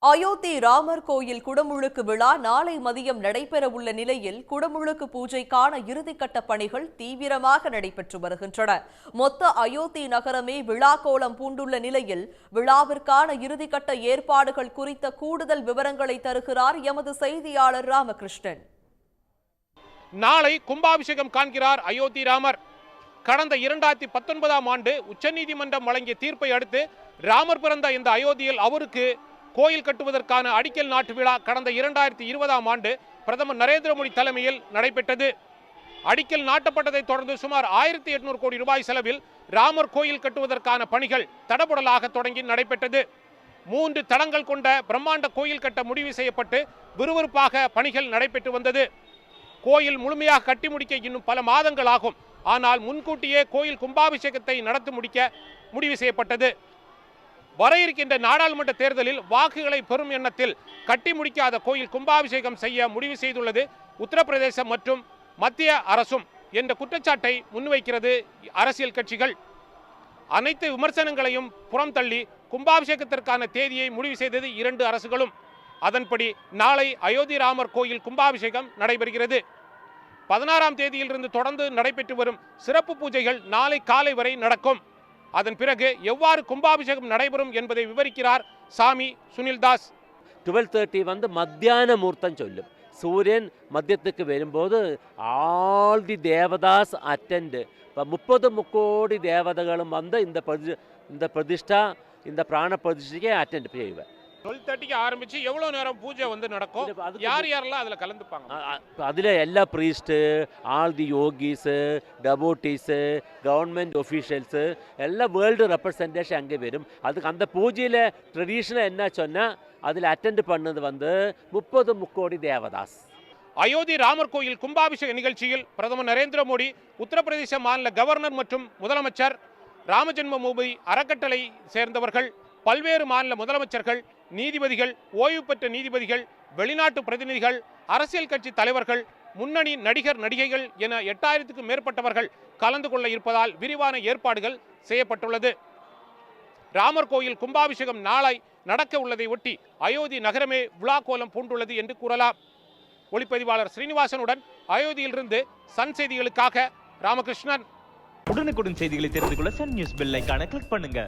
அயோத்தி ராமர் கோயில் குடமுழுக்கு விழா நாளை மதியம் நடைபெறவுள்ள நிலையில் குடமுழுக்கு பூஜைக்கான இறுதிக்கட்ட பணிகள் தீவிரமாக நடைபெற்று வருகின்றன. மொத்த அயோத்தி நகரமே விழா கோலம் பூண்டுள்ள நிலையில் விழாவிற்கான இறுதிக்கட்ட ஏற்பாடுகள் குறித்த கூடுதல் விவரங்களை தருகிறார் எமது செய்தியாளர் ராமகிருஷ்ணன். நாளை கும்பாபிஷேகம் காண்கிறார் அயோத்தி ராமர். கடந்த 2019ஆம் ஆண்டு உச்சநீதிமன்றம் வழங்கிய தீர்ப்பை அடுத்து ராமர் பிறந்த இந்த அயோத்தியில் அவருக்கு கோயில் கட்டுவதற்கான அடிக்கல் நாட்டு விழா கடந்த 2020ஆம் ஆண்டு பிரதமர் நரேந்திர மோடி தலைமையில் நடைபெற்றது. அடிக்கல் நாட்டப்பட்டதை தொடர்ந்து சுமார் 1800 கோடி ரூபாய் செலவில் ராமர் கோயில் கட்டுவதற்கான பணிகள் தடபுடலாக தொடங்கி நடைபெற்றது. 3 தளங்கள் கொண்ட பிரம்மாண்ட கோயில் கட்ட முடிவு செய்யப்பட்டு விறுவிறுப்பாக பணிகள் நடைபெற்று வந்தது. கோயில் முழுமையாக கட்டி முடிக்க இன்னும் பல மாதங்கள் ஆகும். ஆனால் முன்கூட்டியே கோயில் கும்பாபிஷேகத்தை நடத்தி முடிக்க முடிவு செய்யப்பட்டது. வர இருக்கின்ற நாடாளுமன்ற தேர்தலில் வாக்குகளை பெறும் எண்ணத்தில் கட்டி முடிக்காத கோயில் கும்பாபிஷேகம் செய்ய முடிவு செய்துள்ளது உத்தரப்பிரதேசம் மற்றும் மத்திய அரசும் என்ற குற்றச்சாட்டை முன்வைக்கிறது அரசியல் கட்சிகள். அனைத்து விமர்சனங்களையும் புறம் தள்ளி கும்பாபிஷேகத்திற்கான தேதியை முடிவு செய்தது 2 அரசுகளும். அதன்படி நாளை அயோத்தி ராமர் கோயில் கும்பாபிஷேகம் நடைபெறுகிறது. 16ஆம் தேதியிலிருந்து தொடர்ந்து நடைபெற்று வரும் சிறப்பு பூஜைகள் நாளை காலை வரை நடக்கும். அதன் பிறகு எவ்வாறு கும்பாபிஷேகம் நடைபெறும் என்பதை விவரிக்கிறார் சாமி சுனில்தாஸ். 12:30 வந்து மத்தியான முகூர்த்தம் சொல்லும். சூரியன் மத்தியத்துக்கு வரும்போது ஆல் தி தேவதாஸ் அட்டெண்ட். இப்போ 30 கோடி தேவதைகளும் வந்து இந்த பிரதிஷ்டா இந்த பிராண பிரதிஷ்டையை அட்டெண்ட் செய்வேன். 12:30க்கு ஆரம்பிச்சு எவ்வளவு நேரம் பூஜை வந்து நடக்கும்? யார் யாரெல்லாம் அதில் கலந்துப்பாங்க? அதில் எல்லா ப்ரீஸ்ட்டு, ஆல் தி யோகிஸு, டெவோட்டீஸு, கவர்மெண்ட் ஒஃபீஷியல்ஸு எல்லாம் வேர்ல்டு ரெப்ரசன்டேஷன் அங்கே வரும். அதுக்கு அந்த பூஜையில் ட்ரெடிஷனாக என்ன சொன்னால் அதில் அட்டெண்ட் பண்ணது வந்து 30 கோடி தேவதாஸ். அயோத்தி ராமர் கோயில் கும்பாபிஷேக நிகழ்ச்சியில் பிரதமர் நரேந்திர மோடி, உத்தரப்பிரதேச மாநில கவர்னர் மற்றும் முதலமைச்சர், ராமஜென்மபூமி அறக்கட்டளை சேர்ந்தவர்கள், பல்வேறு மாநில முதலமைச்சர்கள், நீதிபதிகள், ஓய்வு பெற்ற நீதிபதிகள், வெளிநாட்டு பிரதிநிதிகள், அரசியல் கட்சி தலைவர்கள், முன்னணி நடிகர் நடிகைகள் என 8000க்கும் மேற்பட்டவர்கள் கலந்து கொள்ள இருப்பதால் விரிவான ஏற்பாடுகள் செய்யப்பட்டுள்ளது. ராமர் கோயில் கும்பாபிஷேகம் நாளை நடக்க உள்ளதை ஒட்டி அயோத்தி நகரமே விழா கோலம் பூண்டுள்ளது என்று கூறலாம். ஒளிப்பதிவாளர் ஸ்ரீனிவாசனுடன் அயோத்தியிலிருந்து சன் செய்திகளுக்காக ராமகிருஷ்ணன். உடனுக்குடன் செய்திகளை தெரிந்து கொள்ள சன் நியூஸ் பெல் ஐகானை கிளிக் பண்ணுங்க.